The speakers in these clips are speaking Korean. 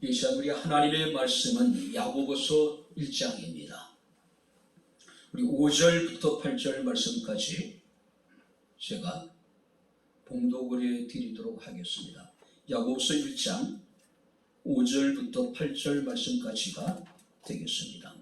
이 시간 우리 하나님의 말씀은 야고보서 1장입니다. 우리 5절부터 8절 말씀까지 제가 봉독을 해드리도록 하겠습니다. 야고보서 1장 5절부터 8절 말씀까지가 되겠습니다.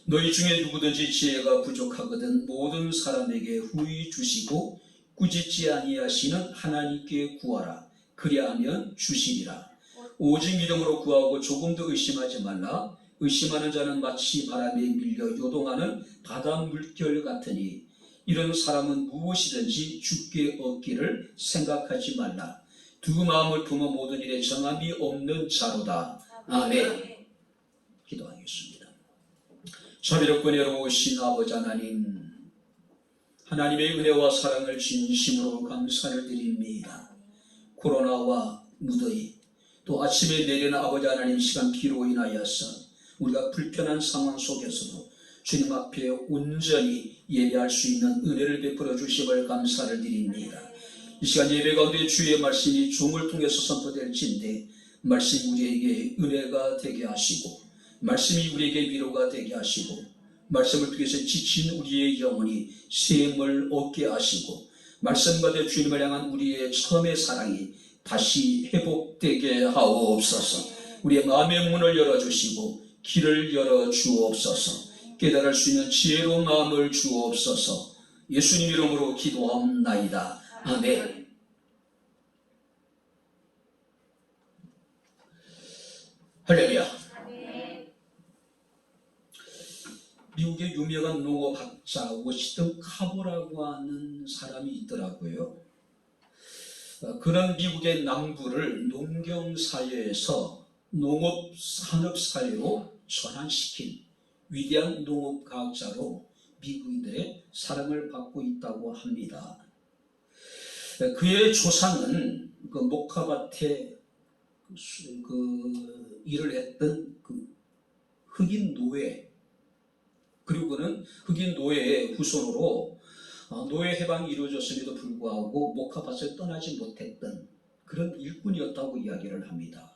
너희 중에 누구든지 지혜가 부족하거든 모든 사람에게 후히 주시고 꾸짖지 아니하시는 하나님께 구하라. 그리하면 주시리라. 오직 믿음으로 구하고 조금도 의심하지 말라. 의심하는 자는 마치 바람에 밀려 요동하는 바다 물결 같으니 이런 사람은 무엇이든지 주께 얻기를 생각하지 말라. 두 마음을 품어 모든 일에 정함이 없는 자로다. 아멘. 기도하겠습니다. 자비롭고 은혜로우신 아버지 하나님, 하나님의 은혜와 사랑을 진심으로 감사를 드립니다. 코로나와 무더위, 또 아침에 내리는 아버지 하나님 시간 비로 인하여서 우리가 불편한 상황 속에서도 주님 앞에 온전히 예배할 수 있는 은혜를 베풀어 주심을 감사를 드립니다. 이 시간 예배 가운데 주의 말씀이 종을 통해서 선포될진데 말씀이 우리에게 은혜가 되게 하시고 말씀이 우리에게 위로가 되게 하시고 말씀을 통해서 지친 우리의 영혼이 쉼을 얻게 하시고 말씀 가운데 주님을 향한 우리의 처음의 사랑이 다시 회복되게 하옵소서. 우리의 마음의 문을 열어주시고 길을 열어주옵소서. 깨달을 수 있는 지혜로운 마음을 주옵소서. 예수님 이름으로 기도하옵나이다. 아멘. 할렐루야. 미국의 유명한 농업학자 워시턴 카보라고 하는 사람이 있더라고요. 그런 미국의 남부를 농경사회에서 농업산업사회로 전환시킨 위대한 농업과학자로 미국인들의 사랑을 받고 있다고 합니다. 그의 조상은 그 목화밭에 일을 했던 흑인 노예, 그리고 그는 흑인 노예의 후손으로 노예 해방이 이루어졌음에도 불구하고 목화밭을 떠나지 못했던 그런 일꾼이었다고 이야기를 합니다.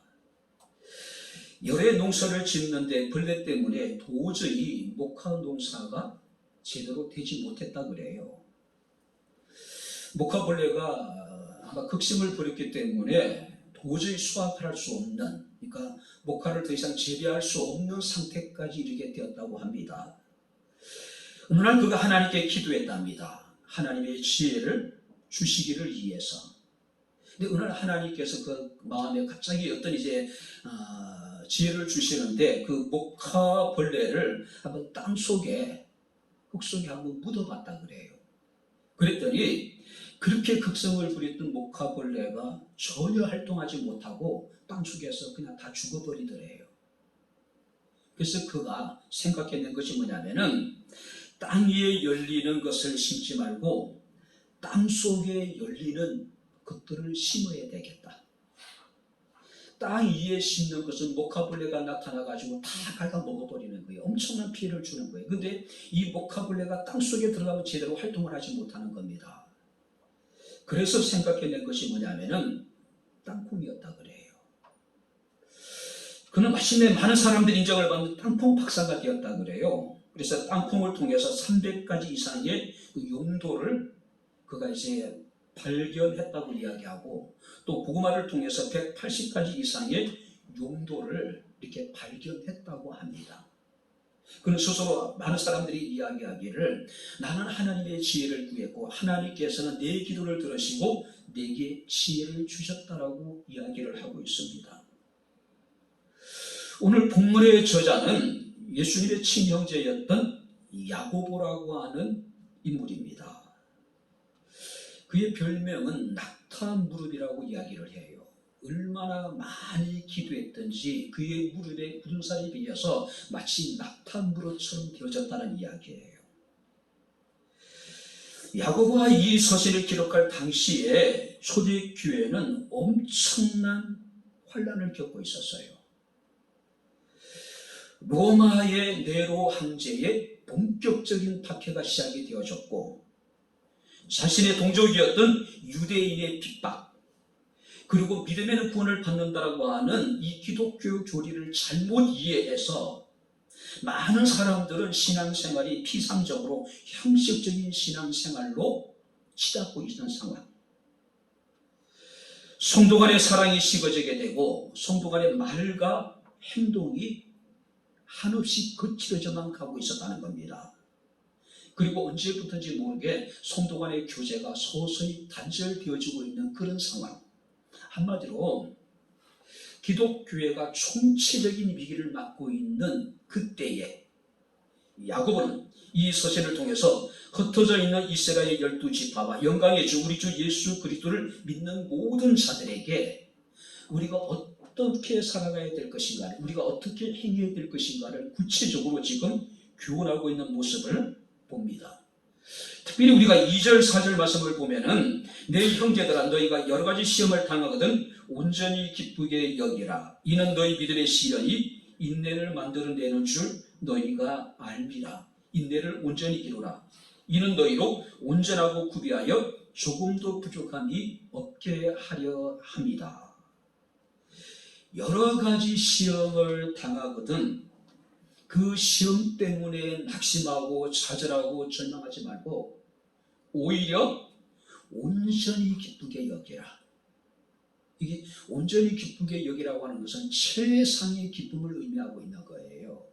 열의 농사를 짓는데 벌레 때문에 도저히 목화 농사가 제대로 되지 못했다고 그래요. 목화벌레가 아마 극심을 부렸기 때문에 도저히 수확할 수 없는, 그러니까 목화를 더 이상 재배할 수 없는 상태까지 이르게 되었다고 합니다. 어느 날 그가 하나님께 기도했답니다. 하나님의 지혜를 주시기를 위해서. 근데 어느 날 하나님께서 그 마음에 갑자기 어떤 지혜를 주시는데 그 목화벌레를 한번 땅 속에, 흙 속에 한번 묻어봤다 그래요. 그랬더니 그렇게 극성을 부렸던 목화벌레가 전혀 활동하지 못하고 땅 속에서 그냥 다 죽어버리더래요. 그래서 그가 생각해낸 것이 뭐냐면은 땅 위에 열리는 것을 심지 말고 땅 속에 열리는 것들을 심어야 되겠다. 땅 위에 심는 것은 목화벌레가 나타나가지고 다 갉아 먹어버리는 거예요. 엄청난 피해를 주는 거예요. 근데 이 목화벌레가 땅 속에 들어가면 제대로 활동을 하지 못하는 겁니다. 그래서 생각해낸 것이 뭐냐면은 땅콩이었다 그래요. 그는 마침내 많은 사람들이 인정을 받는 땅콩 박사가 되었다 그래요. 그래서 땅콩을 통해서 300가지 이상의 그 용도를 그가 이제 발견했다고 이야기하고 또 고구마를 통해서 180가지 이상의 용도를 이렇게 발견했다고 합니다. 그는 스스로 많은 사람들이 이야기하기를 나는 하나님의 지혜를 구했고 하나님께서는 내 기도를 들으시고 내게 지혜를 주셨다라고 이야기를 하고 있습니다. 오늘 본문의 저자는 예수님의 친형제였던 야고보라고 하는 인물입니다. 그의 별명은 낙타 무릎이라고 이야기를 해요. 얼마나 많이 기도했던지 그의 무릎에 굳은 살이 비어서 마치 낙타 무릎처럼 되어졌다는 이야기예요. 야고보가 이 서신을 기록할 당시에 초대교회는 엄청난 환란을 겪고 있었어요. 로마의 네로 황제의 본격적인 박해가 시작이 되어졌고 자신의 동족이었던 유대인의 핍박, 그리고 믿음에는 구원을 받는다라고 하는 이 기독교 교리를 잘못 이해해서 많은 사람들은 신앙생활이 피상적으로 형식적인 신앙생활로 치닫고 있는 상황. 성도 간의 사랑이 식어지게 되고 성도 간의 말과 행동이 한없이 거칠어져만 가고 있었다는 겁니다. 그리고 언제부터인지 모르게 성도 간의 교제가 서서히 단절되어지고 있는 그런 상황. 한마디로 기독교회가 총체적인 위기를 맞고 있는 그때에 야고보는 이 서신을 통해서 흩어져 있는 이스라엘 12지파와 영광의 주 우리 주 예수 그리스도를 믿는 모든 자들에게 우리가 어떻게 살아가야 될 것인가, 우리가 어떻게 행해야 될 것인가를 구체적으로 지금 교훈하고 있는 모습을 봅니다. 특별히 우리가 2절 4절 말씀을 보면은 내 형제들아 너희가 여러 가지 시험을 당하거든 온전히 기쁘게 여기라. 이는 너희 믿음의 시련이 인내를 만들어내는 줄 너희가 알미라. 인내를 온전히 이루라. 이는 너희로 온전하고 구비하여 조금도 부족함이 없게 하려 함이다. 여러 가지 시험을 당하거든 그 시험 때문에 낙심하고 좌절하고 절망하지 말고 오히려 온전히 기쁘게 여기라. 이게 온전히 기쁘게 여기라고 하는 것은 최상의 기쁨을 의미하고 있는 거예요.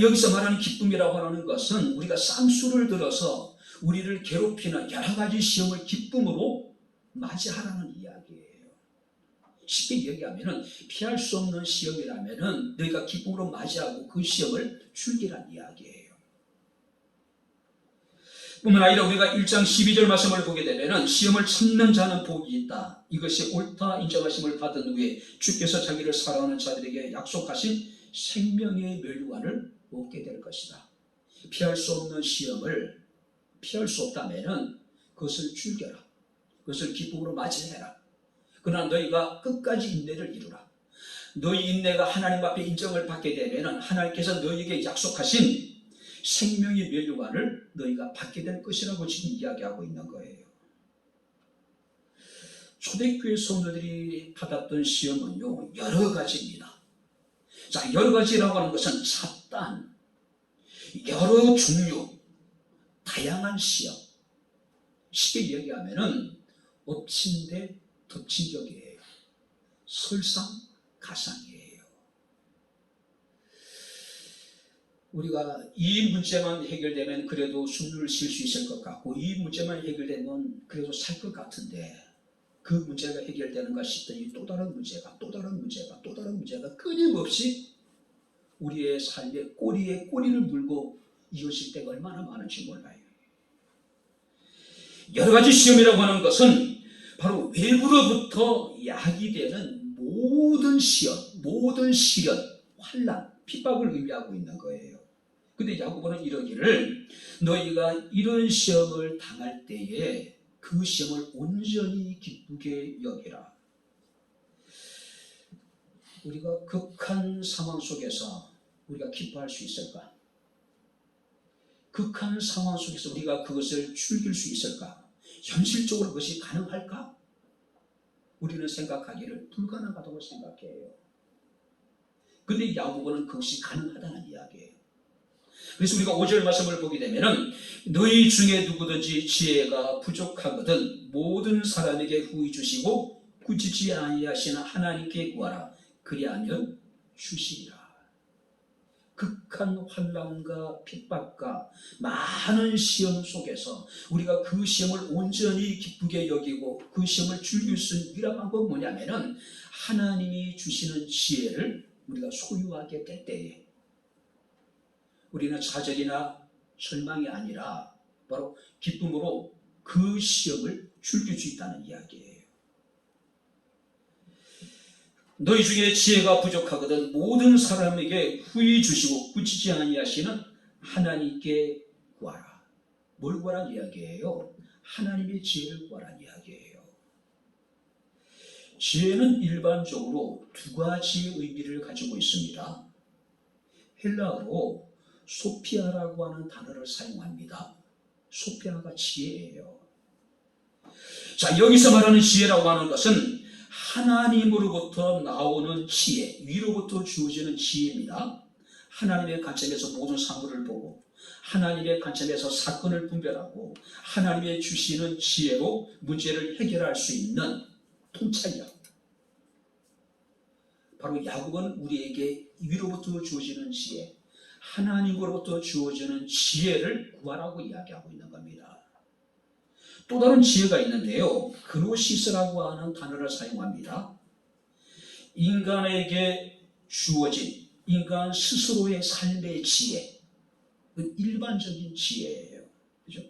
여기서 말하는 기쁨이라고 하는 것은 우리가 쌍수를 들어서 우리를 괴롭히는 여러 가지 시험을 기쁨으로 맞이하라는 이야기예요. 쉽게 얘기하면 피할 수 없는 시험이라면 너희가 기쁨으로 맞이하고 그 시험을 즐기란 이야기예요. 뿐만 아니라 우리가 1장 12절 말씀을 보게 되면 시험을 참는 자는 복이 있다. 이것이 옳다 인정하심을 받은 후에 주께서 자기를 사랑하는 자들에게 약속하신 생명의 멸류관을 얻게 될 것이다. 피할 수 없는 시험을 피할 수 없다면 그것을 즐겨라. 그것을 기쁨으로 맞이해라. 그러나 너희가 끝까지 인내를 이루라. 너희 인내가 하나님 앞에 인정을 받게 되면 하나님께서 너희에게 약속하신 생명의 멸류관을 너희가 받게 될 것이라고 지금 이야기하고 있는 거예요. 초대교회 성도들이 받았던 시험은요 여러 가지입니다. 자, 여러 가지라고 하는 것은 잡단, 여러 종류, 다양한 시험. 쉽게 얘기하면은 엎친 데 덮친 격이에요. 설상가상이에요. 우리가 이 문제만 해결되면 그래도 숨을 쉴 수 있을 것 같고 이 문제만 해결되면 그래도 살 것 같은데 그 문제가 해결되는가 싶더니 또 다른 문제가 끊임없이 우리의 삶의 꼬리에 꼬리를 물고 이어질 때가 얼마나 많은지 몰라요. 여러 가지 시험이라고 하는 것은 바로 외부로부터 야기되는 모든 시험, 모든 시련, 환난, 핍박을 의미하고 있는 거예요. 근데 야고보는 이러기를 너희가 이런 시험을 당할 때에 그 시험을 온전히 기쁘게 여기라. 우리가 극한 상황 속에서 우리가 기뻐할 수 있을까? 극한 상황 속에서 우리가 그것을 즐길 수 있을까? 현실적으로 그것이 가능할까? 우리는 생각하기를 불가능하다고 생각해요. 근데 야고보는 그것이 가능하다는 이야기예요. 그래서 우리가 5절 말씀을 보게 되면은 너희 중에 누구든지 지혜가 부족하거든 모든 사람에게 후히 주시고 꾸짖지 아니하시는 하나님께 구하라. 그리하면 주시리라. 극한 환난과 핍박과 많은 시험 속에서 우리가 그 시험을 온전히 기쁘게 여기고 그 시험을 즐길 수 있는 유일한 방법은 뭐냐면은 하나님이 주시는 지혜를 우리가 소유하게 될 때에 우리는 좌절이나 절망이 아니라 바로 기쁨으로 그 시험을 즐길 수 있다는 이야기예요. 너희 중에 지혜가 부족하거든 모든 사람에게 후히 주시고 꾸짖지 아니하시는 하나님께 구하라. 뭘 구하란 이야기예요? 하나님의 지혜를 구하란 이야기예요. 지혜는 일반적으로 두 가지의 의미를 가지고 있습니다. 헬라어로 소피아라고 하는 단어를 사용합니다. 소피아가 지혜예요. 자, 여기서 말하는 지혜라고 하는 것은 하나님으로부터 나오는 지혜, 위로부터 주어지는 지혜입니다. 하나님의 관점에서 모든 사물을 보고 하나님의 관점에서 사건을 분별하고 하나님의 주시는 지혜로 문제를 해결할 수 있는 통찰력. 바로 야곱은 우리에게 위로부터 주어지는 지혜, 하나님으로부터 주어지는 지혜를 구하라고 이야기하고 있는 겁니다. 또 다른 지혜가 있는데요, 그노시스라고 하는 단어를 사용합니다. 인간에게 주어진 인간 스스로의 삶의 지혜, 일반적인 지혜예요. 그죠?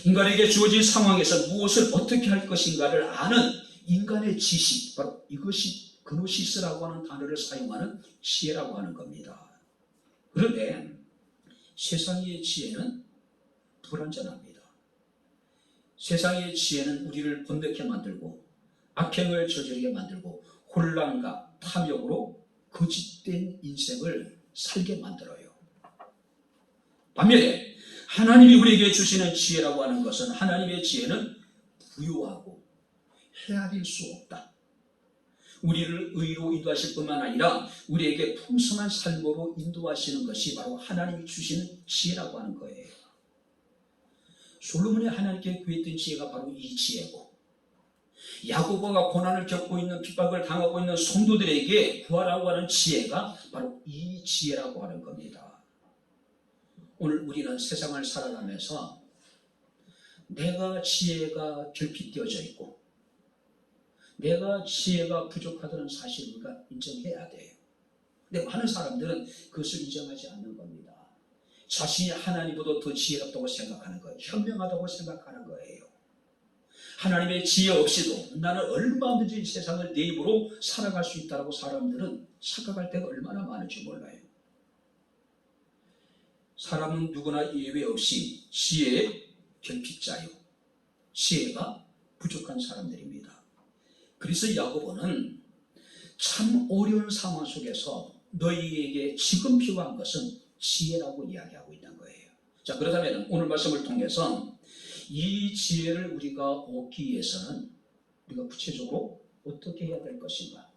인간에게 주어진 상황에서 무엇을 어떻게 할 것인가를 아는 인간의 지식, 바로 이것이 그노시스라고 하는 단어를 사용하는 지혜라고 하는 겁니다. 그런데 세상의 지혜는 불완전합니다. 세상의 지혜는 우리를 번뇌케 만들고 악행을 저지르게 만들고 혼란과 탐욕으로 거짓된 인생을 살게 만들어요. 반면에 하나님이 우리에게 주시는 지혜라고 하는 것은, 하나님의 지혜는 부유하고 헤아릴 수 없다. 우리를 의로 인도하실 뿐만 아니라 우리에게 풍성한 삶으로 인도하시는 것이 바로 하나님이 주시는 지혜라고 하는 거예요. 솔로몬이 하나님께 구했던 지혜가 바로 이 지혜고, 야고보가 고난을 겪고 있는, 핍박을 당하고 있는 성도들에게 구하라고 하는 지혜가 바로 이 지혜라고 하는 겁니다. 오늘 우리는 세상을 살아가면서 내가 지혜가 결핍되어져 있고 내가 지혜가 부족하다는 사실을 우리가 인정해야 돼요. 근데 많은 사람들은 그것을 인정하지 않는 겁니다. 자신이 하나님보다 더 지혜롭다고 생각하는 거예요. 현명하다고 생각하는 거예요. 하나님의 지혜 없이도 나는 얼마든지 세상을 내 입으로 살아갈 수 있다고 사람들은 착각할 때가 얼마나 많은지 몰라요. 사람은 누구나 예외 없이 지혜의 결핍자요, 지혜가 부족한 사람들입니다. 그래서 야고보는 참 어려운 상황 속에서 너희에게 지금 필요한 것은 지혜라고 이야기하고 있는 거예요. 자, 그렇다면 오늘 말씀을 통해서 이 지혜를 우리가 얻기 위해서는 우리가 구체적으로 어떻게 해야 될 것인가,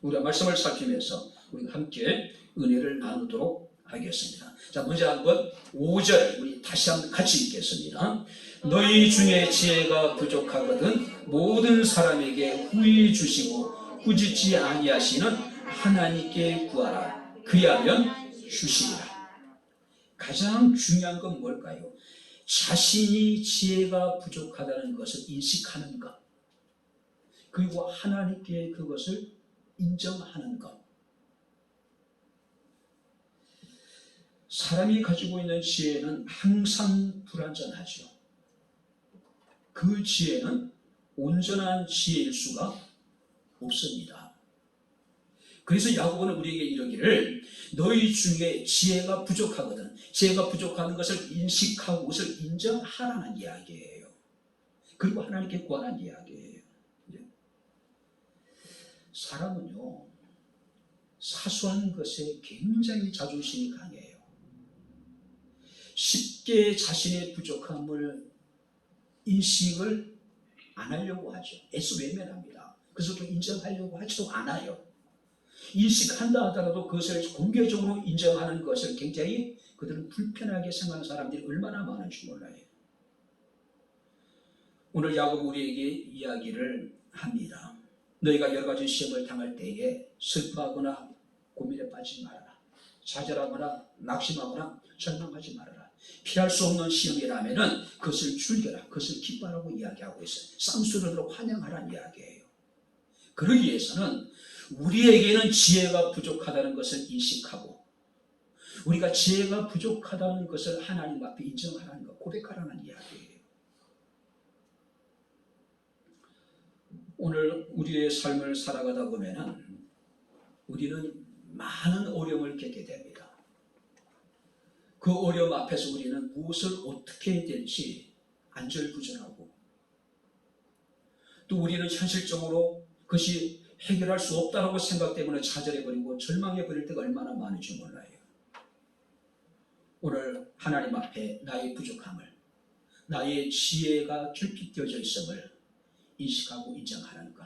우리가 말씀을 살피면서 우리가 함께 은혜를 나누도록 하겠습니다. 자, 먼저 한번 5절 우리 다시 한번 같이 읽겠습니다. 너희 중에 지혜가 부족하거든 모든 사람에게 후히 주시고 꾸짖지 아니하시는 하나님께 구하라. 그리하면 주시리라. 가장 중요한 건 뭘까요? 자신이 지혜가 부족하다는 것을 인식하는 것, 그리고 하나님께 그것을 인정하는 것. 사람이 가지고 있는 지혜는 항상 불완전하죠. 그 지혜는 온전한 지혜일 수가 없습니다. 그래서 야고보는 우리에게 이르기를 너희 중에 지혜가 부족하거든, 지혜가 부족한 것을 인식하고 그것을 인정하라는 이야기예요. 그리고 하나님께 구하라는 이야기예요. 사람은요, 사소한 것에 굉장히 자존심이 강해요. 쉽게 자신의 부족함을 인식을 안 하려고 하죠. 애써 외면합니다. 그래서 또 인정하려고 하지도 않아요. 인식한다 하더라도 그것을 공개적으로 인정하는 것을 굉장히 그들은 불편하게 생각하는 사람들이 얼마나 많은지 몰라요. 오늘 야고보 우리에게 이야기를 합니다. 너희가 여러 가지 시험을 당할 때에 슬퍼하거나 고민에 빠지지 말아라. 좌절하거나 낙심하거나 절망하지 말아라. 피할 수 없는 시험이라면 그것을 즐겨라, 그것을 기뻐하라고 이야기하고 있어요. 쌍수를 환영하라는 이야기예요. 그러기 위해서는 우리에게는 지혜가 부족하다는 것을 인식하고 우리가 지혜가 부족하다는 것을 하나님 앞에 인정하라는 것, 고백하라는 이야기예요. 오늘 우리의 삶을 살아가다 보면은 우리는 많은 어려움을 겪게 됩니다. 그 어려움 앞에서 우리는 무엇을 어떻게 해야 될지 안절부절하고, 또 우리는 현실적으로 그것이 해결할 수 없다고 생각 때문에 좌절해버리고 절망해버릴 때가 얼마나 많은지 몰라요. 오늘 하나님 앞에 나의 부족함을, 나의 지혜가 결핍되어져 있음을 인식하고 인정하는 것.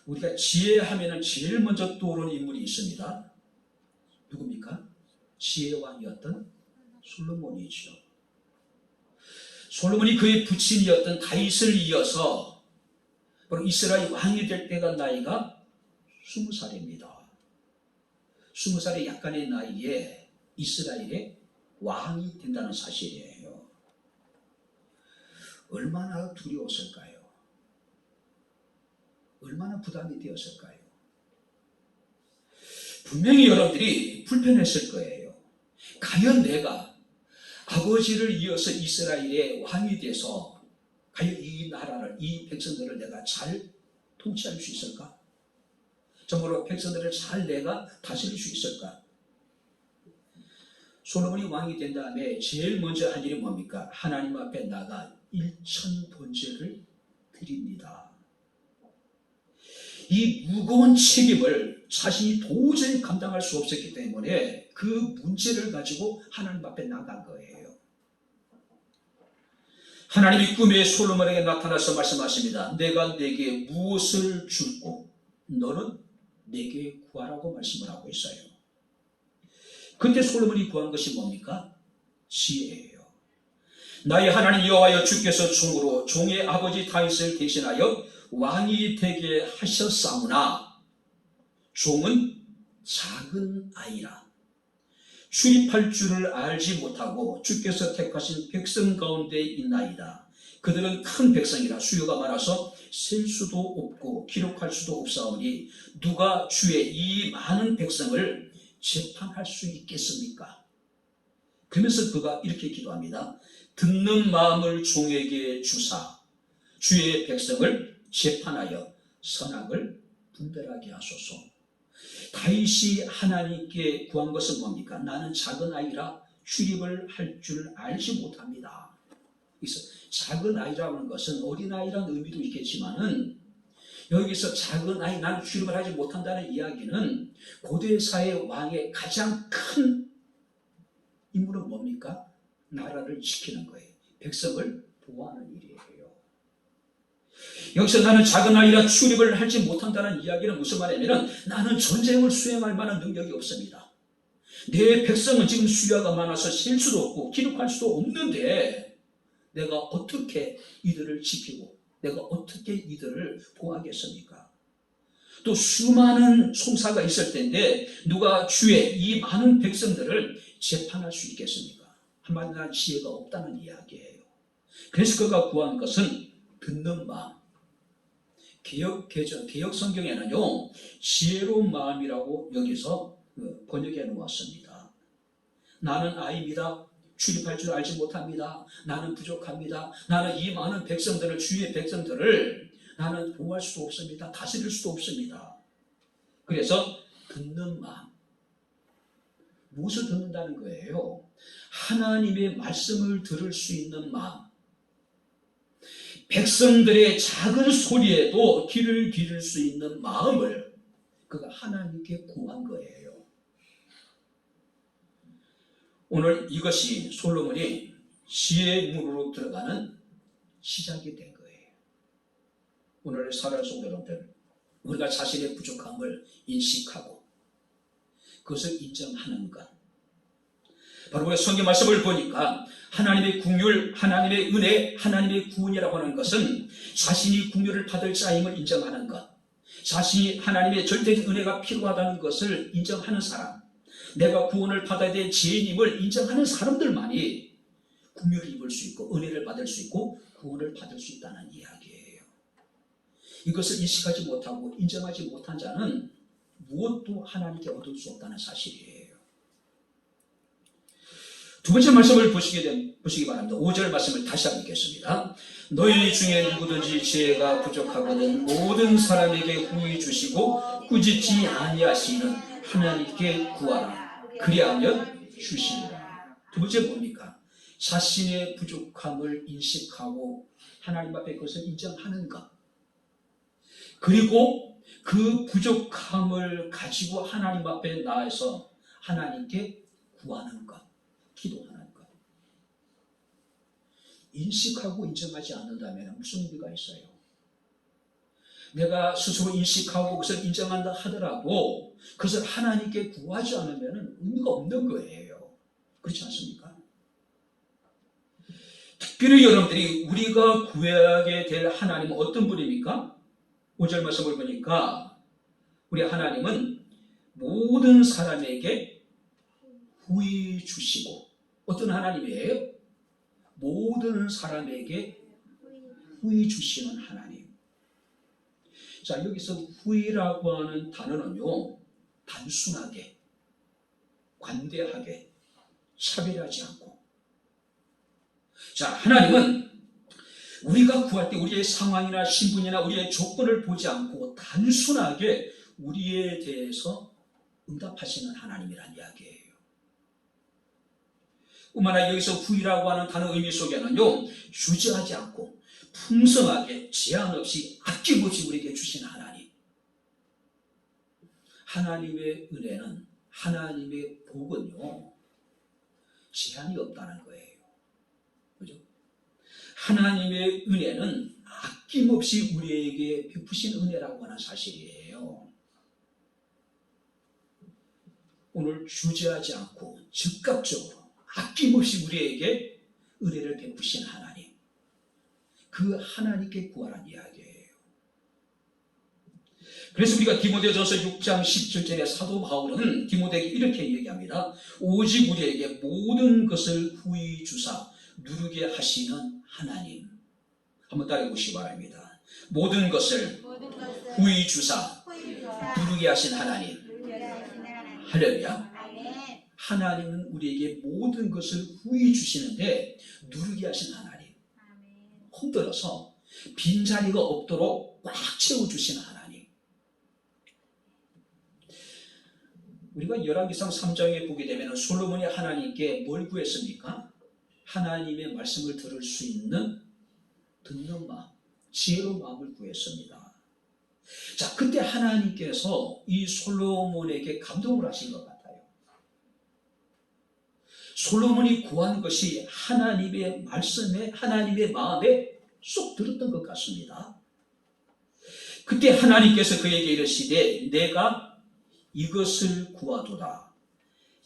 우리가 지혜하면 제일 먼저 떠오르는 인물이 있습니다. 누굽니까? 지혜의 왕이었던 솔로몬이죠. 솔로몬이 그의 부친이었던 다윗을 이어서 바로 이스라엘 왕이 될 때가 나이가 20살입니다. 20살의 약간의 나이에 이스라엘의 왕이 된다는 사실이에요. 얼마나 두려웠을까요? 얼마나 부담이 되었을까요? 분명히 여러분들이 불편했을 거예요. 과연 내가 아버지를 이어서 이스라엘의 왕이 돼서 과연 이 나라를, 이 백성들을 내가 잘 통치할 수 있을까? 정말로 백성들을 잘 내가 다스릴 수 있을까? 솔로몬이 왕이 된 다음에 제일 먼저 한 일이 뭡니까? 하나님 앞에 나가 일천 번제를 드립니다. 이 무거운 책임을 자신이 도저히 감당할 수 없었기 때문에 그 문제를 가지고 하나님 앞에 나간 거예요. 하나님이 꿈에 솔로몬에게 나타나서 말씀하십니다. 내가 내게 무엇을 줄고 너는 내게 구하라고 말씀을 하고 있어요. 그때 솔로몬이 구한 것이 뭡니까? 지혜예요. 나의 하나님 여호와여 주께서 종으로 종의 아버지 다윗을 대신하여 왕이 되게 하셨사오나 종은 작은 아이라 출입할 줄을 알지 못하고 주께서 택하신 백성 가운데 있나이다. 그들은 큰 백성이라 수요가 많아서 셀 수도 없고 기록할 수도 없사오니 누가 주의 이 많은 백성을 재판할 수 있겠습니까? 그러면서 그가 이렇게 기도합니다. 듣는 마음을 종에게 주사 주의 백성을 재판하여 선악을 분별하게 하소서. 다윗이 하나님께 구한 것은 뭡니까? 나는 작은 아이라 출입을 할 줄 알지 못합니다. 그래서 작은 아이라는 것은 어린아이라는 의미도 있겠지만은 여기서 작은 아이, 나는 출입을 하지 못한다는 이야기는 고대 사회 왕의 가장 큰 임무는 뭡니까? 나라를 지키는 거예요. 백성을 보호하는 일이에요. 여기서 나는 작은 아이라 출입을 하지 못한다는 이야기는 무슨 말이냐면 나는 전쟁을 수행할 만한 능력이 없습니다. 내 백성은 지금 수야가 많아서 셀 수도 없고 기록할 수도 없는데 내가 어떻게 이들을 지키고 내가 어떻게 이들을 보호하겠습니까? 또 수많은 송사가 있을 텐데 누가 주의 이 많은 백성들을 재판할 수 있겠습니까? 한마디로 지혜가 없다는 이야기예요. 그래서 그가 구한 것은 듣는 마음. 개혁 성경에는요, 지혜로운 마음이라고 여기서 번역해 놓았습니다. 나는 아이입니다. 출입할 줄 알지 못합니다. 나는 부족합니다. 나는 이 많은 백성들을, 주의 백성들을 나는 보호할 수도 없습니다. 다스릴 수도 없습니다. 그래서 듣는 마음. 무엇을 듣는다는 거예요? 하나님의 말씀을 들을 수 있는 마음. 백성들의 작은 소리에도 귀를 기울일 수 있는 마음을 그가 하나님께 구한 거예요. 오늘 이것이 솔로몬이 지혜의 문으로 들어가는 시작이 된 거예요. 오늘 살아갈 성도 여러분들, 우리가 자신의 부족함을 인식하고 그것을 인정하는 것. 바로 우리 성경 말씀을 보니까 하나님의 긍휼, 하나님의 은혜, 하나님의 구원이라고 하는 것은 자신이 긍휼을 받을 자임을 인정하는 것, 자신이 하나님의 절대적 은혜가 필요하다는 것을 인정하는 사람, 내가 구원을 받아야 될 죄인임을 인정하는 사람들만이 긍휼을 입을 수 있고 은혜를 받을 수 있고 구원을 받을 수 있다는 이야기예요. 이것을 인식하지 못하고 인정하지 못한 자는 무엇도 하나님께 얻을 수 없다는 사실이에요. 두 번째 말씀을 보시기 바랍니다. 5절 말씀을 다시 한번 읽겠습니다. 너희 중에 누구든지 지혜가 부족하거든 모든 사람에게 후히 주시고 꾸짖지 아니하시는 하나님께 구하라. 그리하면 주시리라. 두 번째 뭡니까? 자신의 부족함을 인식하고 하나님 앞에 그것을 인정하는 것. 그리고 그 부족함을 가지고 하나님 앞에 나아서 하나님께 구하는 것. 기도하는 것. 인식하고 인정하지 않는다면 무슨 의미가 있어요? 내가 스스로 인식하고 그것을 인정한다 하더라도 그것을 하나님께 구하지 않으면 의미가 없는 거예요. 그렇지 않습니까? 특별히 여러분들이 우리가 구하게 될 하나님은 어떤 분입니까? 5절 말씀을 보니까 우리 하나님은 모든 사람에게 후히 주시고, 어떤 하나님이에요? 모든 사람에게 후히 주시는 하나님. 자, 여기서 후히라고 하는 단어는요, 단순하게, 관대하게, 차별하지 않고. 자, 하나님은 우리가 구할 때 우리의 상황이나 신분이나 우리의 조건을 보지 않고 단순하게 우리에 대해서 응답하시는 하나님이란 이야기예요. 뿐만 여기서 후이라고 하는 단어 의미 속에는요, 주저하지 않고 풍성하게 제한 없이 아낌없이 우리에게 주시는 하나님. 하나님의 은혜는, 하나님의 복은요, 제한이 없다는 거예요. 그죠? 하나님의 은혜는 아낌없이 우리에게 베푸신 은혜라고 하는 사실이에요. 오늘 주저하지 않고 즉각적으로 아낌없이 우리에게 은혜를 베푸신 하나님, 그 하나님께 구하라는 이야기예요. 그래서 우리가 디모데전서 6장 17절에 사도 바울은 디모데에게 이렇게 얘기합니다. 오직 우리에게 모든 것을 후히 주사 누르게 하시는 하나님. 한번 따라해 보시기 바랍니다. 모든 것을 후히 주사 누르게 하신 하나님. 할렐루야. 하나님은 우리에게 모든 것을 후히 주시는데 누르게 하신 하나님. 흔들어서 빈자리가 없도록 꽉 채워주시는 하나님. 우리가 열왕기상 3장에 보게 되면 솔로몬이 하나님께 뭘 구했습니까? 하나님의 말씀을 들을 수 있는 듣는 마음, 지혜로운 마음을 구했습니다. 자, 그때 하나님께서 이 솔로몬에게 감동을 하신 것 같아요. 솔로몬이 구한 것이 하나님의 말씀에, 하나님의 마음에 쏙 들었던 것 같습니다. 그때 하나님께서 그에게 이르시되 내가 이것을 구하도다.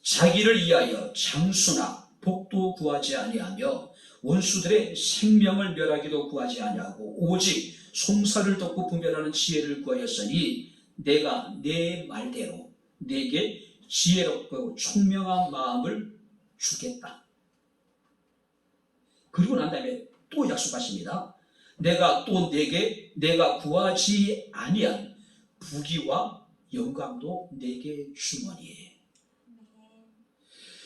자기를 위하여 장수나 복도 구하지 아니하며 원수들의 생명을 멸하기도 구하지 아니하고 오직 송사를 돕고 분별하는 지혜를 구하였으니 내가 내 말대로 내게 지혜롭고 총명한 마음을 주겠다. 그리고 난 다음에 또 약속하십니다. 내가 또 내게 내가 구하지 아니한 부귀와 영광도 내게 주머니.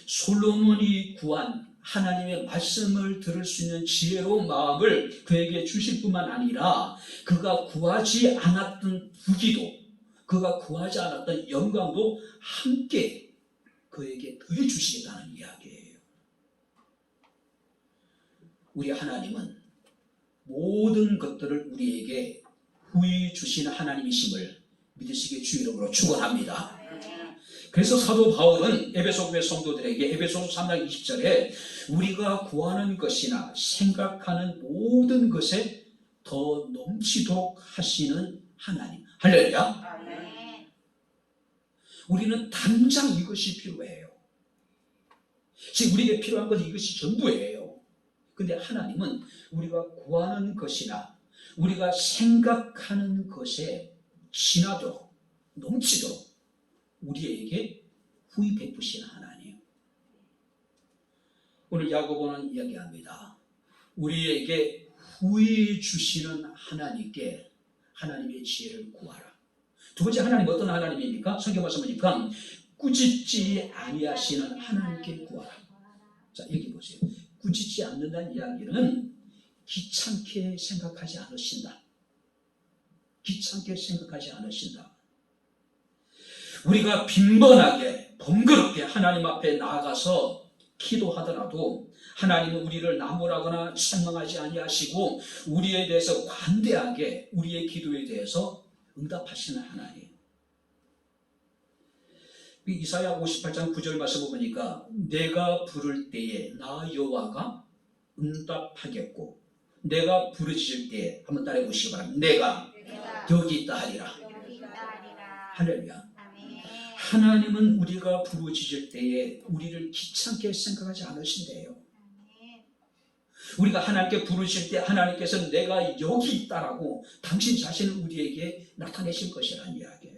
솔로몬이 구한 하나님의 말씀을 들을 수 있는 지혜로운 마음을 그에게 주실 뿐만 아니라 그가 구하지 않았던 부귀도, 그가 구하지 않았던 영광도 함께 그에게 더해 주시겠다는 이야기예요. 우리 하나님은 모든 것들을 우리에게 후히 주시는 하나님이심을 믿으시기에 주 이름으로 축원합니다. 그래서 사도 바울은 에베소 교회 성도들에게 에베소서 3장 20절에 우리가 구하는 것이나 생각하는 모든 것에 더 넘치도록 하시는 하나님. 할렐루야. 우리는 당장 이것이 필요해요. 지금 우리에게 필요한 건 이것이 전부예요. 근데 하나님은 우리가 구하는 것이나 우리가 생각하는 것에 지나도록, 넘치도록 우리에게 후히 베푸시는 하나님. 오늘 야고보는 이야기합니다. 우리에게 후히 주시는 하나님께 하나님의 지혜를 구하라. 두 번째 하나님 어떤 하나님입니까? 성경 말씀 보니까 꾸짖지 아니하시는 하나님께 구하라. 자, 여기 보세요. 꾸짖지 않는다는 이야기는 귀찮게 생각하지 않으신다. 귀찮게 생각하지 않으신다. 우리가 빈번하게 번거롭게 하나님 앞에 나아가서 기도하더라도 하나님은 우리를 나무라거나 책망하지 아니하시고 우리에 대해서 관대하게 우리의 기도에 대해서 응답하시는 하나님. 이사야 58장 9절 말씀을 보니까 내가 부를 때에 나 여호와가 응답하겠고 내가 부르짖을 때 한번 따라해 보시기 바랍니다. 내가 여기 있다 하리라. 할렐루야. 하나님은 우리가 부르짖을 때에 우리를 귀찮게 생각하지 않으신대요. 우리가 하나님께 부르실 때 하나님께서 내가 여기 있다라고 당신 자신을 우리에게 나타내실 것이라는 이야기예요.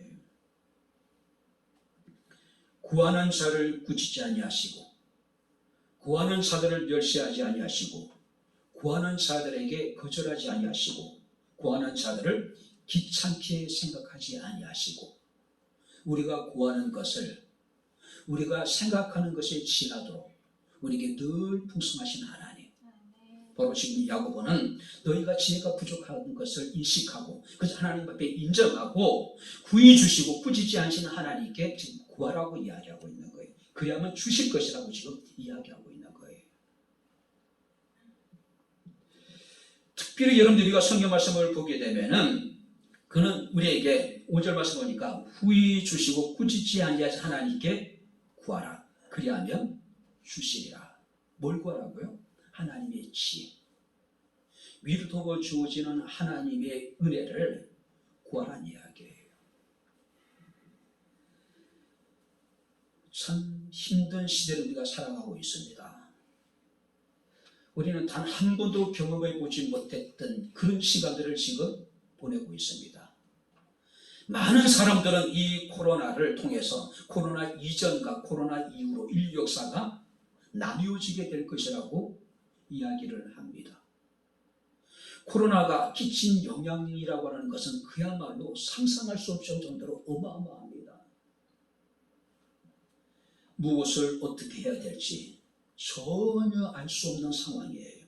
구하는 자를 꾸짖지 아니하시고 구하는 자들을 멸시하지 아니하시고 구하는 자들에게 거절하지 아니하시고 구하는 자들을 귀찮게 생각하지 아니하시고 우리가 구하는 것을 우리가 생각하는 것에 지나도록 우리에게 늘 풍성하신 하나님, 바로 지금 야고보는 너희가 지혜가 부족한 것을 인식하고 그래서 하나님 앞에 인정하고 구해 주시고 꾸짖지 않으시는 하나님께 지금 구하라고 이야기하고 있는 거예요. 그래야만 주실 것이라고 지금 이야기하고 있는 거예요. 특별히 여러분들이 성경 말씀을 보게 되면은 그는 우리에게 5절 말씀 보니까 후히 주시고 꾸짖지 아니하신 하나님께 구하라. 그리하면 주시리라. 뭘 구하라고요? 하나님의 지혜. 위로도고 주어지는 하나님의 은혜를 구하라는 이야기예요. 참 힘든 시대를 우리가 살아가고 있습니다. 우리는 단 한 번도 경험해 보지 못했던 그런 시간들을 지금 보내고 있습니다. 많은 사람들은 이 코로나를 통해서 코로나 이전과 코로나 이후로 인류 역사가 나뉘어지게 될 것이라고 이야기를 합니다. 코로나가 끼친 영향이라고 하는 것은 그야말로 상상할 수 없을 정도로 어마어마합니다. 무엇을 어떻게 해야 될지 전혀 알 수 없는 상황이에요.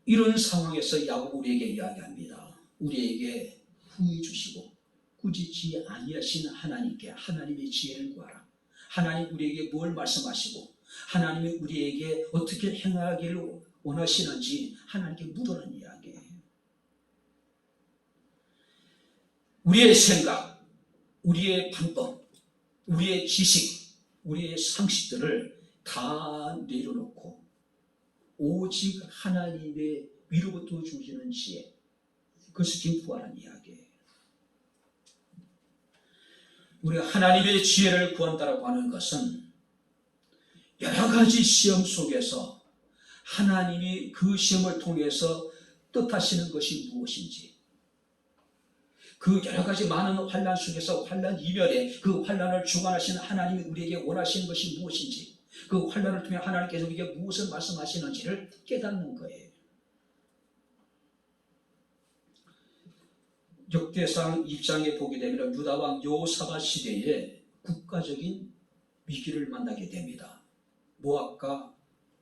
이런 상황에서 야고보 우리에게 이야기합니다. 우리에게 후히 주시고 꾸짖지 아니하신 하나님께 하나님의 지혜를 구하라. 하나님 우리에게 뭘 말씀하시고 하나님이 우리에게 어떻게 행하기를 원하시는지 하나님께 묻으라는 이야기예요. 우리의 생각, 우리의 방법, 우리의 지식, 우리의 상식들을 다 내려놓고 오직 하나님의 위로부터 주시는 지혜, 그것을 지금 구하라는 이야기예요. 우리가 하나님의 지혜를 구한다고 하는 것은 여러 가지 시험 속에서 하나님이 그 시험을 통해서 뜻하시는 것이 무엇인지, 그 여러 가지 많은 환난 속에서 환난 이면에 그 환난을 주관하시는 하나님이 우리에게 원하시는 것이 무엇인지, 그 환난을 통해 하나님께서 우리에게 무엇을 말씀하시는지를 깨닫는 거예요. 역대상 2장에 보게 되면 유다왕 여호사밧 시대에 국가적인 위기를 만나게 됩니다. 모압과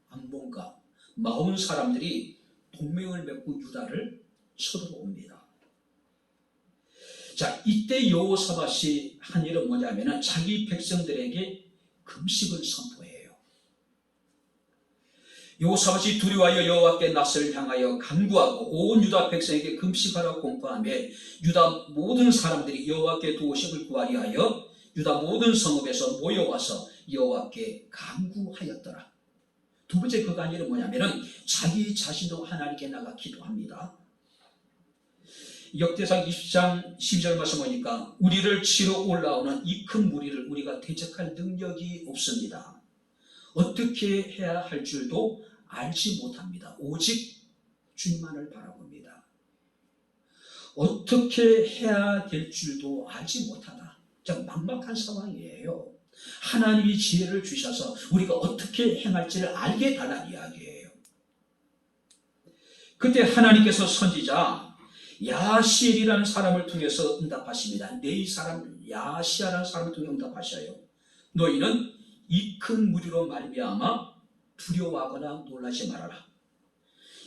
암몬과 마온 사람들이 동맹을 맺고 유다를 쳐들어옵니다. 자, 이때 여호사밧이 한 일은 뭐냐면 자기 백성들에게 금식을 선포해요. 여호사밧이 두려워하여 여호와께 낯을 향하여 간구하고 온 유다 백성에게 금식하라고 공포하며 유다 모든 사람들이 여호와께 도우심을 구하리 하여 유다 모든 성읍에서 모여와서 여호와께 간구하였더라. 두 번째 그 간일은 뭐냐면은 자기 자신도 하나님께 나가 기도합니다. 역대상 20장 12절 말씀 보니까 우리를 치러 올라오는 이 큰 무리를 우리가 대적할 능력이 없습니다. 어떻게 해야 할 줄도 알지 못합니다. 오직 주님만을 바라봅니다. 어떻게 해야 될 줄도 알지 못하다. 참 막막한 상황이에요. 하나님이 지혜를 주셔서 우리가 어떻게 행할지를 알게 달라는 이야기예요. 그때 하나님께서 선지자 야시엘이라는 사람을 통해서 응답하십니다. 네 사람 야시아라는 사람을 통해 응답하셔요. 너희는 이 큰 무리로 말미암아 두려워하거나 놀라지 말아라.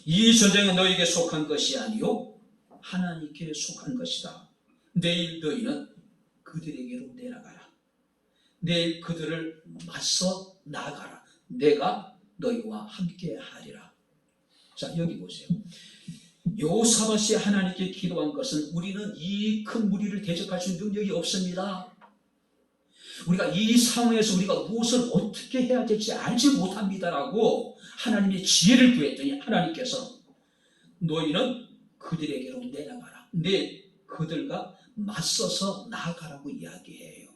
이 전쟁은 너희에게 속한 것이 아니요 하나님께 속한 것이다. 내일 너희는 그들에게로 내려가라. 내일 그들을 맞서 나아가라. 내가 너희와 함께 하리라. 자, 여기 보세요. 여호사밧이 하나님께 기도한 것은 우리는 이 큰 무리를 대적할 수 있는 능력이 없습니다. 우리가 이 상황에서 우리가 무엇을 어떻게 해야 될지 알지 못합니다라고 하나님의 지혜를 구했더니 하나님께서 너희는 그들에게로 내려가라. 그들과 맞서서 나아가라고 이야기해요.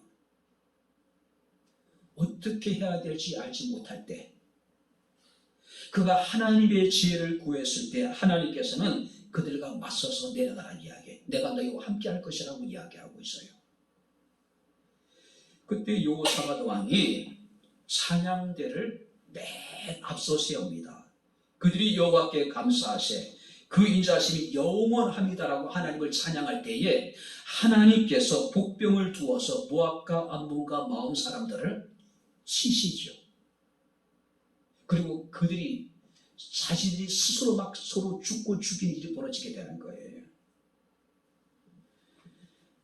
어떻게 해야 될지 알지 못할 때 그가 하나님의 지혜를 구했을 때 하나님께서는 그들과 맞서서 내려가라는 이야기, 내가 너희와 함께 할 것이라고 이야기하고 있어요. 그때 여호사밧 왕이 찬양대를 맨 앞서 세웁니다. 그들이 여호와께 감사하세 그 인자하심이 영원합니다라고 하나님을 찬양할 때에 하나님께서 복병을 두어서 모압과 암몬과 마온 사람들을 치시죠. 그리고 그들이 자신들이 스스로 막 서로 죽고 죽이는 일이 벌어지게 되는 거예요.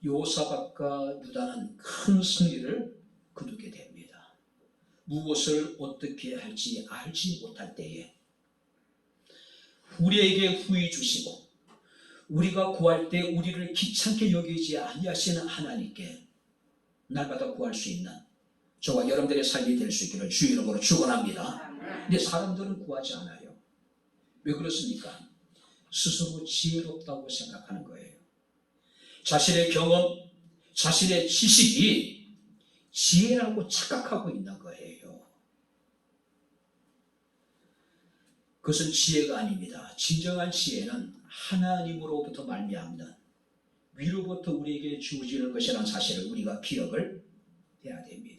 여호사밧과 유다는 큰 승리를 거두게 됩니다. 무엇을 어떻게 할지 알지 못할 때에 우리에게 후히 주시고 우리가 구할 때 우리를 귀찮게 여기지 아니하시는 하나님께 날마다 구할 수 있는 저와 여러분들의 삶이 될 수 있기를 주의 이름으로 축원합니다. 근데 사람들은 구하지 않아요. 왜 그렇습니까? 스스로 지혜롭다고 생각하는 거예요. 자신의 경험, 자신의 지식이 지혜라고 착각하고 있는 거예요. 그것은 지혜가 아닙니다. 진정한 지혜는 하나님으로부터 말미암는 위로부터 우리에게 주어지는 것이라는 사실을 우리가 기억을 해야 됩니다.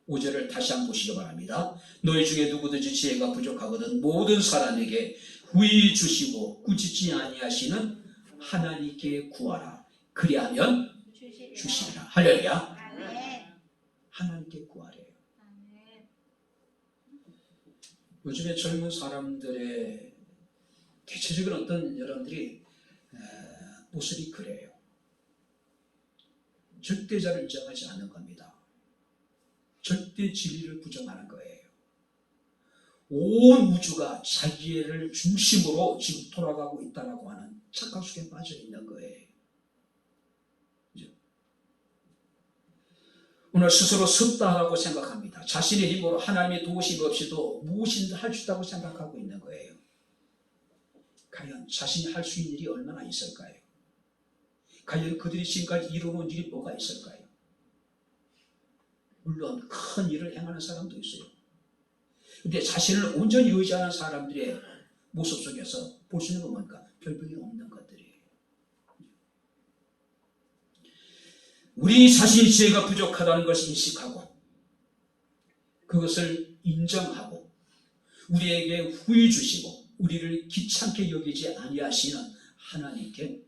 5절을 다시 한번 보시기 바랍니다. 너희 중에 누구든지 지혜가 부족하거든 모든 사람에게 후히 주시고 꾸짖지 아니하시는 하나님께 구하라. 그리하면 주시리라. 할렐루야. 하나님께 구하래요. 요즘에 젊은 사람들의 대체적인 어떤 여러분들이 모습이 그래요. 절대자를 인정하지 않는 겁니다. 절대 진리를 부정하는 거예요. 온 우주가 자기를 중심으로 지금 돌아가고 있다라고 하는 착각 속에 빠져 있는 거예요. 그죠? 오늘 스스로 섭다라고 생각합니다. 자신의 힘으로 하나님의 도우심 없이도 무엇이든 할 수 있다고 생각하고 있는 거예요. 과연 자신이 할 수 있는 일이 얼마나 있을까요? 과연 그들이 지금까지 이루어놓은 일이 뭐가 있을까요? 물론 큰 일을 행하는 사람도 있어요. 근데 자신을 온전히 의지하는 사람들의 모습 속에서 볼 수 있는 건 뭔가? 별볼이 없는 것들이에요. 우리 자신의 지혜가 부족하다는 것을 인식하고 그것을 인정하고 우리에게 후히 주시고 우리를 귀찮게 여기지 아니하시는 하나님께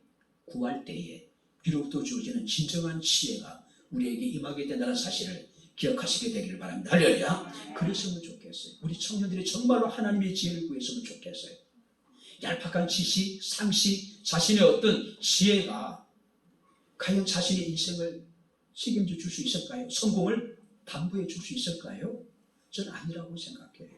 구할 때에 비로부터 주어지는 진정한 지혜가 우리에게 임하게 된다는 사실을 기억하시게 되기를 바랍니다. 할렐루야. 그랬으면 좋겠어요. 우리 청년들이 정말로 하나님의 지혜를 구했으면 좋겠어요. 얄팍한 지식, 상식, 자신의 어떤 지혜가 과연 자신의 인생을 책임져 줄 수 있을까요? 성공을 담보해 줄 수 있을까요? 저는 아니라고 생각해요.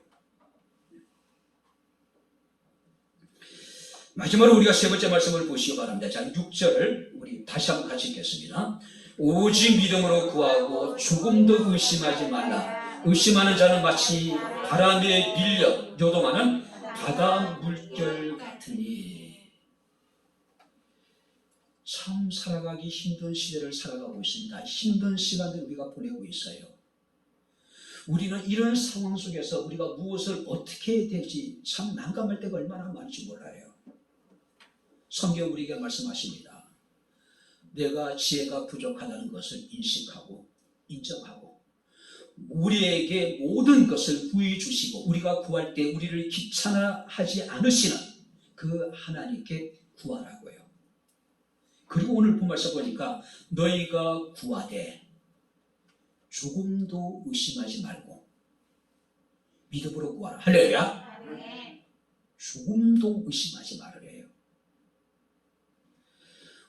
마지막으로 우리가 세 번째 말씀을 보시기 바랍니다. 자, 6절을 우리 다시 한번 같이 읽겠습니다. 오직 믿음으로 구하고 조금도 의심하지 말라. 의심하는 자는 마치 바람에 밀려 요동하는 바다 물결 같으니. 참 살아가기 힘든 시대를 살아가고 있습니다. 힘든 시간을 우리가 보내고 있어요. 우리는 이런 상황 속에서 우리가 무엇을 어떻게 해야 될지 참 난감할 때가 얼마나 많은지 몰라요. 성경 우리에게 말씀하십니다. 내가 지혜가 부족하다는 것을 인식하고 인정하고 우리에게 모든 것을 후히 주시고 우리가 구할 때 우리를 귀찮아하지 않으시는 그 하나님께 구하라고요. 그리고 오늘 본문에서 보니까 너희가 구하되 조금도 의심하지 말고 믿음으로 구하라. 할렐루야. 조금도 의심하지 말으래요.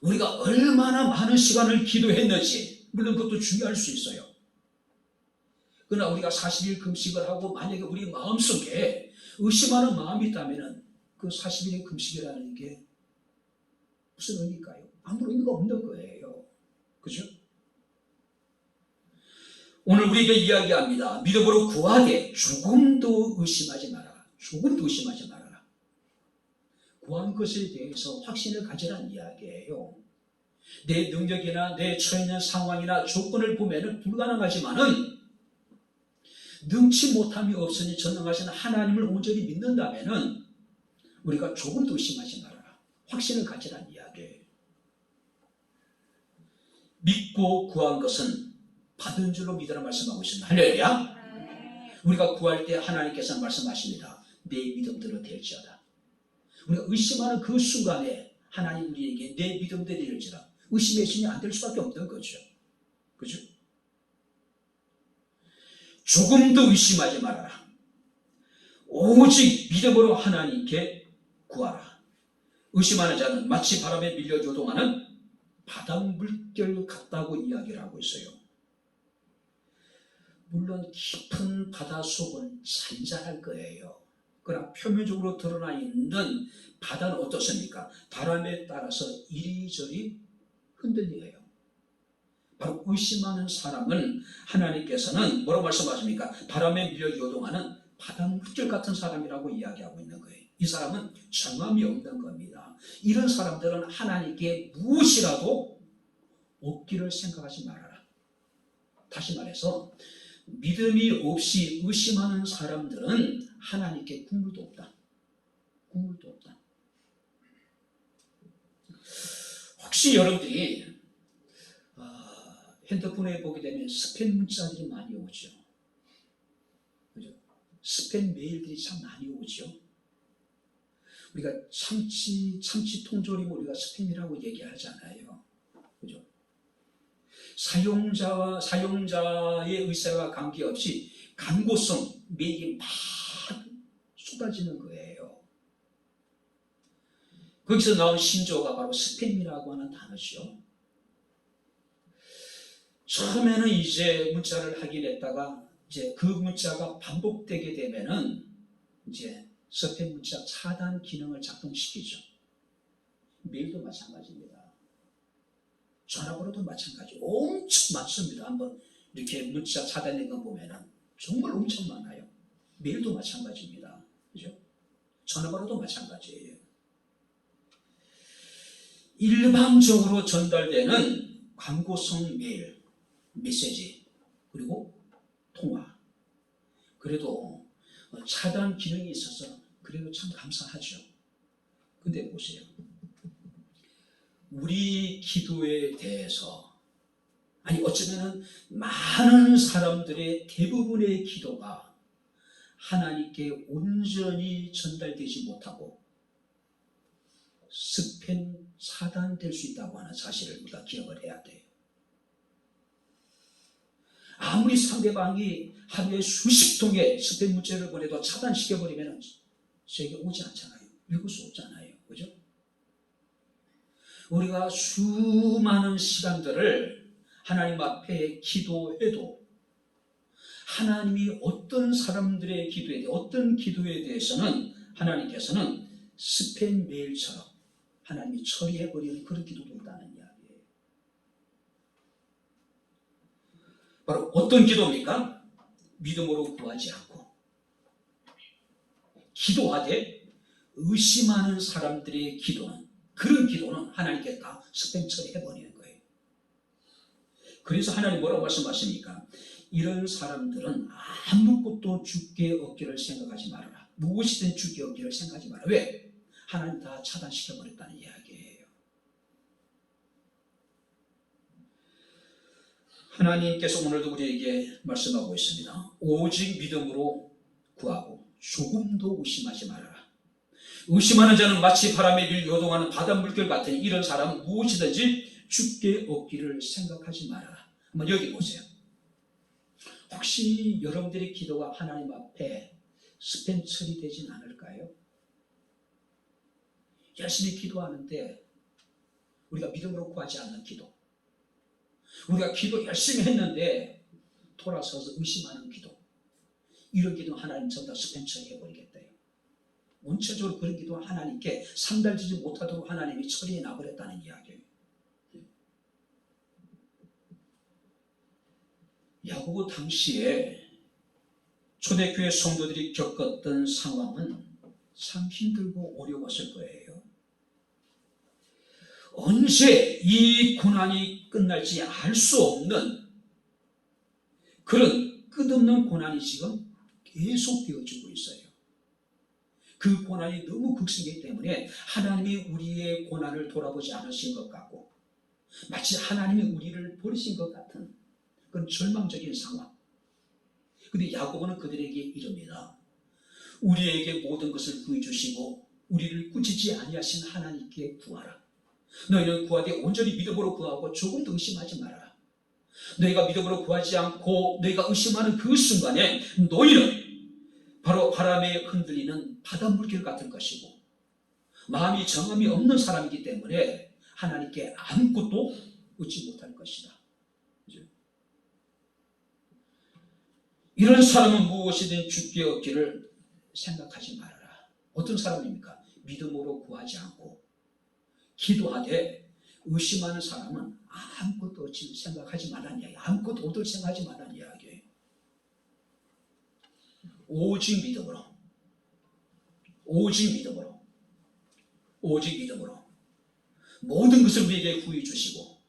우리가 얼마나 많은 시간을 기도했는지 물론 그것도 중요할 수 있어요. 그러나 우리가 40일 금식을 하고 만약에 우리 마음속에 의심하는 마음이 있다면 그 40일의 금식이라는 게 무슨 의미일까요? 아무런 의미가 없는 거예요. 그죠? 오늘 우리에게 이야기합니다. 믿음으로 구하되 조금도 의심하지 말아라. 조금도 의심하지 말아라. 구한 것에 대해서 확신을 가지라는 이야기예요. 내 능력이나 내 처해 있는 상황이나 조건을 보면 불가능하지만은 능치 못함이 없으니 전능하신 하나님을 온전히 믿는다면은 우리가 조금도 의심하지 말아라. 확신을 가지라는 이야기예요. 믿고 구한 것은 받은 줄로 믿으라 말씀하고 있습니다. 할렐루야. 우리가 구할 때 하나님께서 말씀하십니다. 내 믿음대로 될지어다. 우리가 의심하는 그 순간에 하나님 우리에게 내 믿음대로 될지어다. 의심의 신이 안 될 수밖에 없는 거죠. 그죠? 조금도 의심하지 말아라. 오직 믿음으로 하나님께 구하라. 의심하는 자는 마치 바람에 밀려 요동하는 바닷 물결 같다고 이야기를 하고 있어요. 물론 깊은 바다 속은 잔잔할 거예요. 그러나 표면적으로 드러나 있는 바다는 어떻습니까? 바람에 따라서 이리저리 흔들려요. 바로 의심하는 사람은 하나님께서는 뭐라고 말씀하십니까? 바람에 밀려 요동하는 바닷물결 같은 사람이라고 이야기하고 있는 거예요. 이 사람은 정함이 없는 겁니다. 이런 사람들은 하나님께 무엇이라도 없기를 생각하지 말아라. 다시 말해서 믿음이 없이 의심하는 사람들은 하나님께 국물도 없다. 국물도 없다. 혹시 여러분들이 핸드폰에 보게 되면 스팸 문자들이 많이 오죠. 그죠? 스팸 메일들이 참 많이 오죠. 우리가 참치 통조림 우리가 스팸이라고 얘기하잖아요. 그죠? 사용자의 의사와 관계없이 광고성 메일이 막 쏟아지는 거예요. 거기서 나온 신조어가 바로 스팸이라고 하는 단어죠. 처음에는 이제 문자를 하긴 했다가 이제 그 문자가 반복되게 되면은 이제 스팸 문자 차단 기능을 작동시키죠. 메일도 마찬가지입니다. 전화번호도 마찬가지. 엄청 많습니다. 한번 이렇게 문자 차단된 거 보면은 정말 엄청 많아요. 메일도 마찬가지입니다. 그죠? 전화번호도 마찬가지예요. 일방적으로 전달되는 광고성 메일, 메시지, 그리고 통화. 그래도 차단 기능이 있어서 그래도 참 감사하죠. 근데 보세요. 우리 기도에 대해서, 아니 어쩌면 많은 사람들의 대부분의 기도가 하나님께 온전히 전달되지 못하고 스팸 차단될 수 있다고 하는 사실을 우리가 기억을 해야 돼요. 아무리 상대방이 하루에 수십 통의 스팸 문자를 보내도 차단시켜버리면 저에게 오지 않잖아요. 읽을 수 없잖아요. 그죠? 우리가 수많은 시간들을 하나님 앞에 기도해도 하나님이 어떤 사람들의 기도에 대해 어떤 기도에 대해서는 하나님께서는 스팸 메일처럼 하나님이 처리해버리는 그런 기도도 있다는 이야기예요. 바로 어떤 기도입니까? 믿음으로 구하지 않고 기도하되 의심하는 사람들의 기도는, 그런 기도는 하나님께 다 스팸 처리해버리는 거예요. 그래서 하나님 뭐라고 말씀하십니까? 이런 사람들은 아무것도 주께 얻기를 생각하지 말아라. 무엇이든 주께 얻기를 생각하지 말아라. 왜? 하나님 다 차단시켜버렸다는 이야기예요. 하나님께서 오늘도 우리에게 말씀하고 있습니다. 오직 믿음으로 구하고 조금도 의심하지 말아라. 의심하는 자는 마치 바람에 밀 요동하는 바닷물결 같으니 이런 사람은 무엇이든지 주께 얻기를 생각하지 말아라. 한번 여기 보세요. 혹시 여러분들의 기도가 하나님 앞에 스팸 처리되진 않을까요? 열심히 기도하는데 우리가 믿음으로 구하지 않는 기도, 우리가 기도 열심히 했는데 돌아서서 의심하는 기도, 이런 기도 하나님 전부 다 스팸 처리해버리겠대요. 원체적으로 그런 기도 하나님께 상달되지 못하도록 하나님이 처리해 놔버렸다는 이야기예요. 야고보 당시에 초대교회 성도들이 겪었던 상황은 참 힘들고 어려웠을 거예요. 언제 이 고난이 끝날지 알 수 없는 그런 끝없는 고난이 지금 계속 되어지고 있어요. 그 고난이 너무 극심하기 때문에 하나님이 우리의 고난을 돌아보지 않으신 것 같고 마치 하나님이 우리를 버리신 것 같은 그런 절망적인 상황. 그런데 야고보는 그들에게 이릅니다. 우리에게 모든 것을 구해주시고 우리를 꾸짖지 아니하신 하나님께 구하라. 너희는 구하되 온전히 믿음으로 구하고 조금도 의심하지 말아라. 너희가 믿음으로 구하지 않고 너희가 의심하는 그 순간에 너희는 바로 바람에 흔들리는 바닷물결 같을 것이고 마음이 정함이 없는 사람이기 때문에 하나님께 아무것도 얻지 못할 것이다. 그죠? 이런 사람은 무엇이든 주께 얻기를 생각하지 말아라. 어떤 사람입니까? 믿음으로 구하지 않고 기도하되 의심하는 사람은 아무것도 얻지 생각하지 말라는 이야기, 아무것도 얻을 생각하지 말라는 이야기예요. 오직 믿음으로, 오직 믿음으로, 오직 믿음으로 모든 것을 우리에게 구해 주시고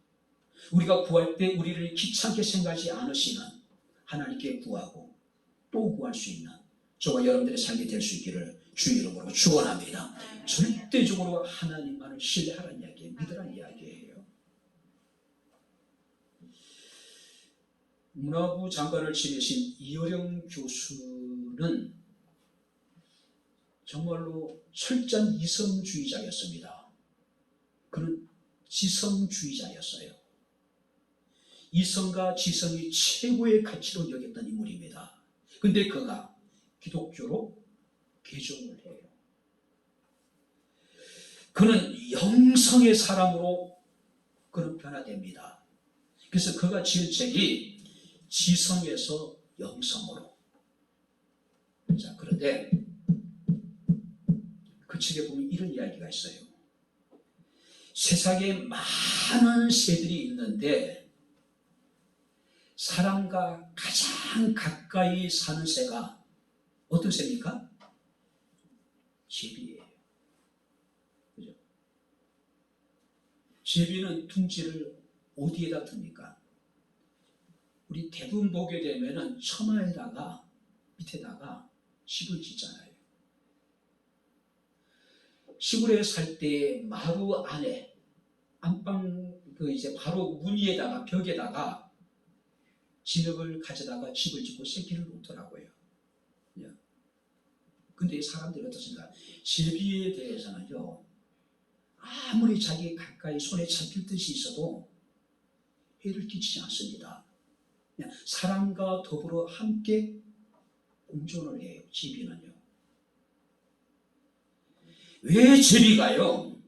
우리가 구할 때 우리를 귀찮게 생각하지 않으시는 하나님께 구하고 또 구할 수 있는 저와 여러분들의 삶이 될 수 있기를 주 이름으로 축원합니다. 절대적으로 하나님만을 신뢰하라는 이야기예요. 믿으라는 이야기예요. 문화부 장관을 지내신 이어령 교수는 정말로 철저한 이성주의자였습니다. 그는 지성주의자였어요. 이성과 지성이 최고의 가치로 여겼던 인물입니다. 그런데 그가 기독교로 개종을 해요. 그는 영성의 사람으로 그는 변화됩니다. 그래서 그가 지은 책이 지성에서 영성으로. 자, 그런데 그 책에 보면 이런 이야기가 있어요. 세상에 많은 새들이 있는데 사람과 가장 가까이 사는 새가 어떤 새입니까? 제비예요. 그죠? 제비는 둥지를 어디에다 둡니까? 우리 대부분 보게 되면은 처마에다가 밑에다가 집을 짓잖아요. 시골에 살 때 마루 안에 안방 이제 바로 문 위에다가 벽에다가 진흙을 가져다가 집을 짓고 새끼를 놓더라고요. 근데 사람들이 어떻습니까? 제비에 대해서는요, 아무리 자기 가까이 손에 잡힐 듯이 있어도 해를 끼치지 않습니다. 그냥 사람과 더불어 함께 공존을 해요. 제비는요. 왜 제비가요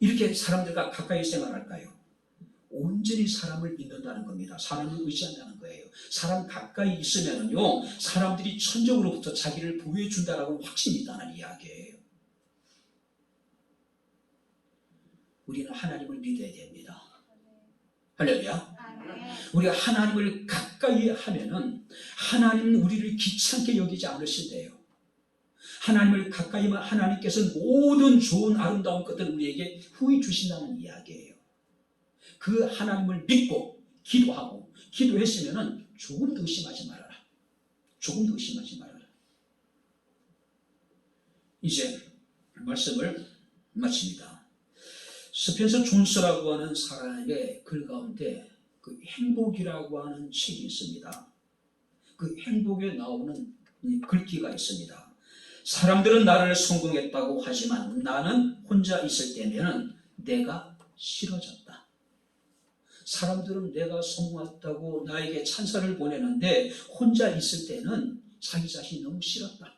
이렇게 사람들과 가까이 생활할까요? 온전히 사람을 믿는다는 겁니다. 사람을 의지한다는 거예요. 사람 가까이 있으면요 사람들이 천적으로부터 자기를 보호해준다라고 확신이 있다는 이야기예요. 우리는 하나님을 믿어야 됩니다. 할렐루야. 우리가 하나님을 가까이 하면은 하나님은 우리를 귀찮게 여기지 않으신대요. 하나님을 가까이 하면 하나님께서 모든 좋은 아름다운 것들을 우리에게 후히 주신다는 이야기예요. 그 하나님을 믿고 기도하고 기도했으면은 조금도 의심하지 말아라. 조금도 의심하지 말아라. 이제 말씀을 마칩니다. 스펜서 존스라고 하는 사람의 글 가운데 그 행복이라고 하는 책이 있습니다. 그 행복에 나오는 글귀가 있습니다. 사람들은 나를 성공했다고 하지만 나는 혼자 있을 때면 내가 싫어졌다. 사람들은 내가 성공했다고 나에게 찬사를 보내는데 혼자 있을 때는 자기 자신이 너무 싫었다.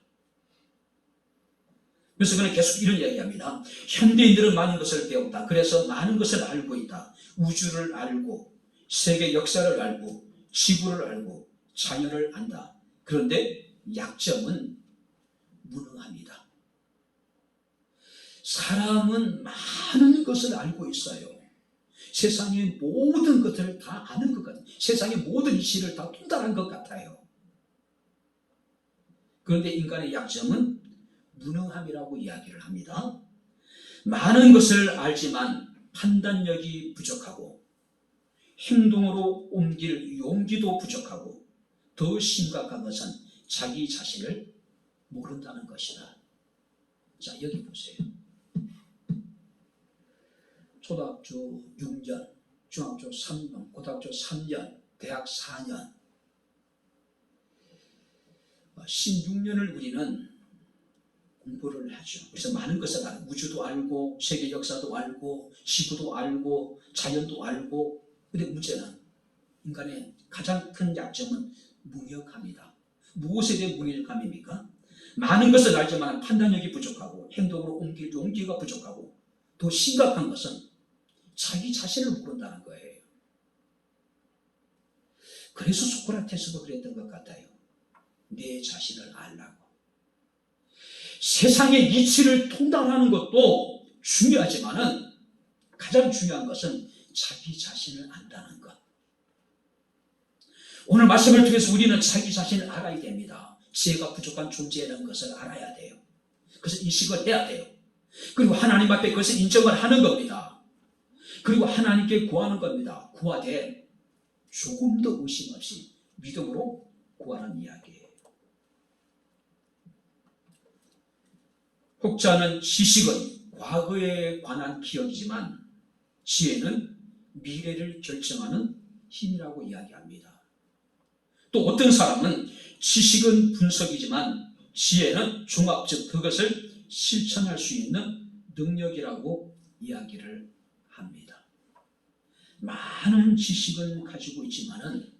그래서 그는 계속 이런 이야기합니다. 현대인들은 많은 것을 배웠다. 그래서 많은 것을 알고 있다. 우주를 알고 세계 역사를 알고 지구를 알고 자연을 안다. 그런데 약점은 무능합니다. 사람은 많은 것을 알고 있어요. 세상의 모든 것들을 다 아는 것 같아요. 세상의 모든 이치를 다 통달한 것 같아요. 그런데 인간의 약점은 무능함이라고 이야기를 합니다. 많은 것을 알지만 판단력이 부족하고 행동으로 옮길 용기도 부족하고 더 심각한 것은 자기 자신을 모른다는 것이다. 자, 여기 보세요. 초등학교 6년, 중학교 3년, 고등학교 3년, 대학 4년, 16년을 우리는 공부를 하죠. 그래서 많은 것을 알고, 우주도 알고, 세계 역사도 알고, 지구도 알고, 자연도 알고. 근데 문제는 인간의 가장 큰 약점은 무력함이다. 무엇에 대한 무력함입니까? 많은 것을 알지만 판단력이 부족하고 행동으로 옮길 용기가 부족하고 더 심각한 것은 자기 자신을 모른다는 거예요. 그래서 소크라테스도 그랬던 것 같아요. 내 자신을 알라고. 세상의 이치를 통달하는 것도 중요하지만은 가장 중요한 것은 자기 자신을 안다는 것. 오늘 말씀을 통해서 우리는 자기 자신을 알아야 됩니다. 지혜가 부족한 존재라는 것을 알아야 돼요. 그래서 인식을 해야 돼요. 그리고 하나님 앞에 그것을 인정을 하는 겁니다. 그리고 하나님께 구하는 겁니다. 구하되 조금도 의심 없이 믿음으로 구하는 이야기예요. 혹자는 지식은 과거에 관한 기억이지만 지혜는 미래를 결정하는 힘이라고 이야기합니다. 또 어떤 사람은 지식은 분석이지만 지혜는 종합, 즉 그것을 실천할 수 있는 능력이라고 이야기를 합니다. 많은 지식을 가지고 있지만은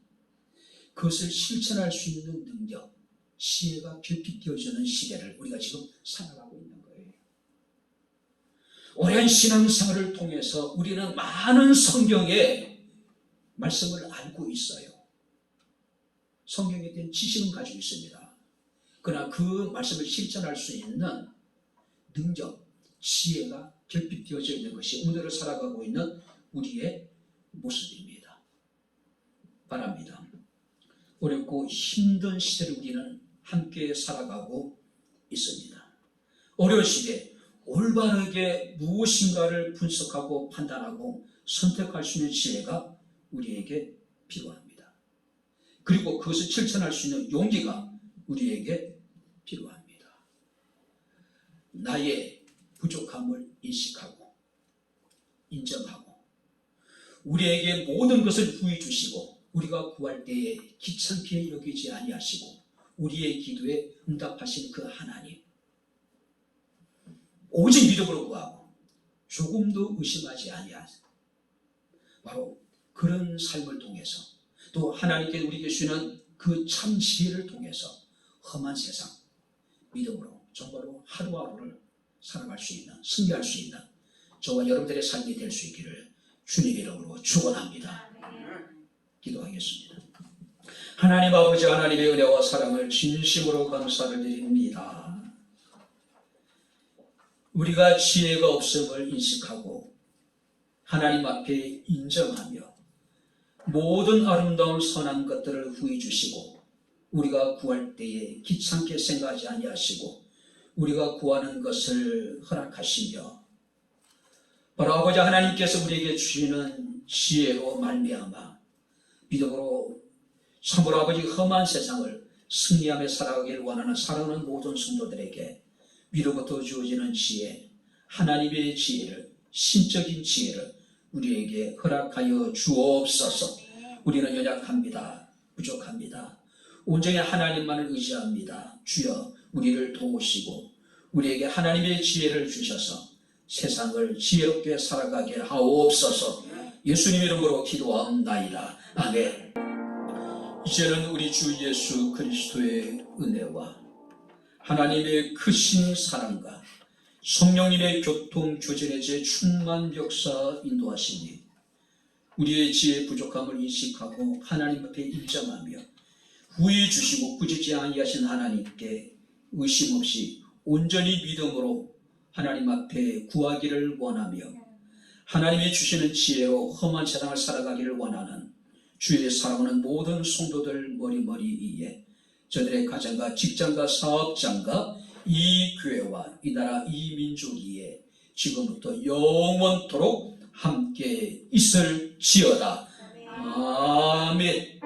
그것을 실천할 수 있는 능력, 지혜가 결핍되어지는 시대를 우리가 지금 살아가고 있는 거예요. 오랜 신앙생활을 통해서 우리는 많은 성경의 말씀을 알고 있어요. 성경에 대한 지식은 가지고 있습니다. 그러나 그 말씀을 실천할 수 있는 능력, 지혜가 결핍되어져 있는 것이 오늘을 살아가고 있는 우리의 모습입니다. 바랍니다. 어렵고 힘든 시대를 우리는 함께 살아가고 있습니다. 어려운 시대, 올바르게 무엇인가를 분석하고 판단하고 선택할 수 있는 지혜가 우리에게 필요합니다. 그리고 그것을 실천할 수 있는 용기가 우리에게 필요합니다. 나의 부족함을 인식하고 인정하고 우리에게 모든 것을 후히 주시고 우리가 구할 때에 귀찮게 여기지 아니하시고 우리의 기도에 응답하신 그 하나님, 오직 믿음으로 구하고 조금도 의심하지 아니하시고 바로 그런 삶을 통해서 또 하나님께 우리에게 주시는 그 참 지혜를 통해서 험한 세상 믿음으로 정말로 하루하루를 살아갈 수 있는, 승리할 수 있는 저와 여러분들의 삶이 될 수 있기를 주님 이름으로 축원합니다. 기도하겠습니다. 하나님 아버지, 하나님의 은혜와 사랑을 진심으로 감사를 드립니다. 우리가 지혜가 없음을 인식하고 하나님 앞에 인정하며 모든 아름다운 선한 것들을 후히 주시고 우리가 구할 때에 귀찮게 생각하지 아니하시고 우리가 구하는 것을 허락하시며 바로 아버지 하나님께서 우리에게 주시는 지혜로 말미암아 믿음으로 참으로 아버지 험한 세상을 승리하며 살아가기를 원하는 사랑하는 모든 성도들에게 위로부터 주어지는 지혜, 하나님의 지혜를, 신적인 지혜를 우리에게 허락하여 주옵소서. 우리는 연약합니다. 부족합니다. 온전히 하나님만을 의지합니다. 주여 우리를 도우시고 우리에게 하나님의 지혜를 주셔서 세상을 지혜롭게 살아가게 하옵소서. 예수님 이름으로 기도하옵나이다. 아멘. 이제는 우리 주 예수 그리스도의 은혜와 하나님의 크신 사랑과 성령님의 교통 교제의 충만 역사 인도하시니 우리의 지혜 부족함을 인식하고 하나님 앞에 인정하며 후히 주시고 꾸짖지 아니하신 하나님께 의심 없이 온전히 믿음으로 하나님 앞에 구하기를 원하며 하나님이 주시는 지혜로 험한 세상을 살아가기를 원하는 주의 사랑하는 모든 성도들 머리머리 위에 저들의 가정과 직장과 사업장과 이 교회와 이 나라 이 민족 위에 지금부터 영원토록 함께 있을지어다. 아멘.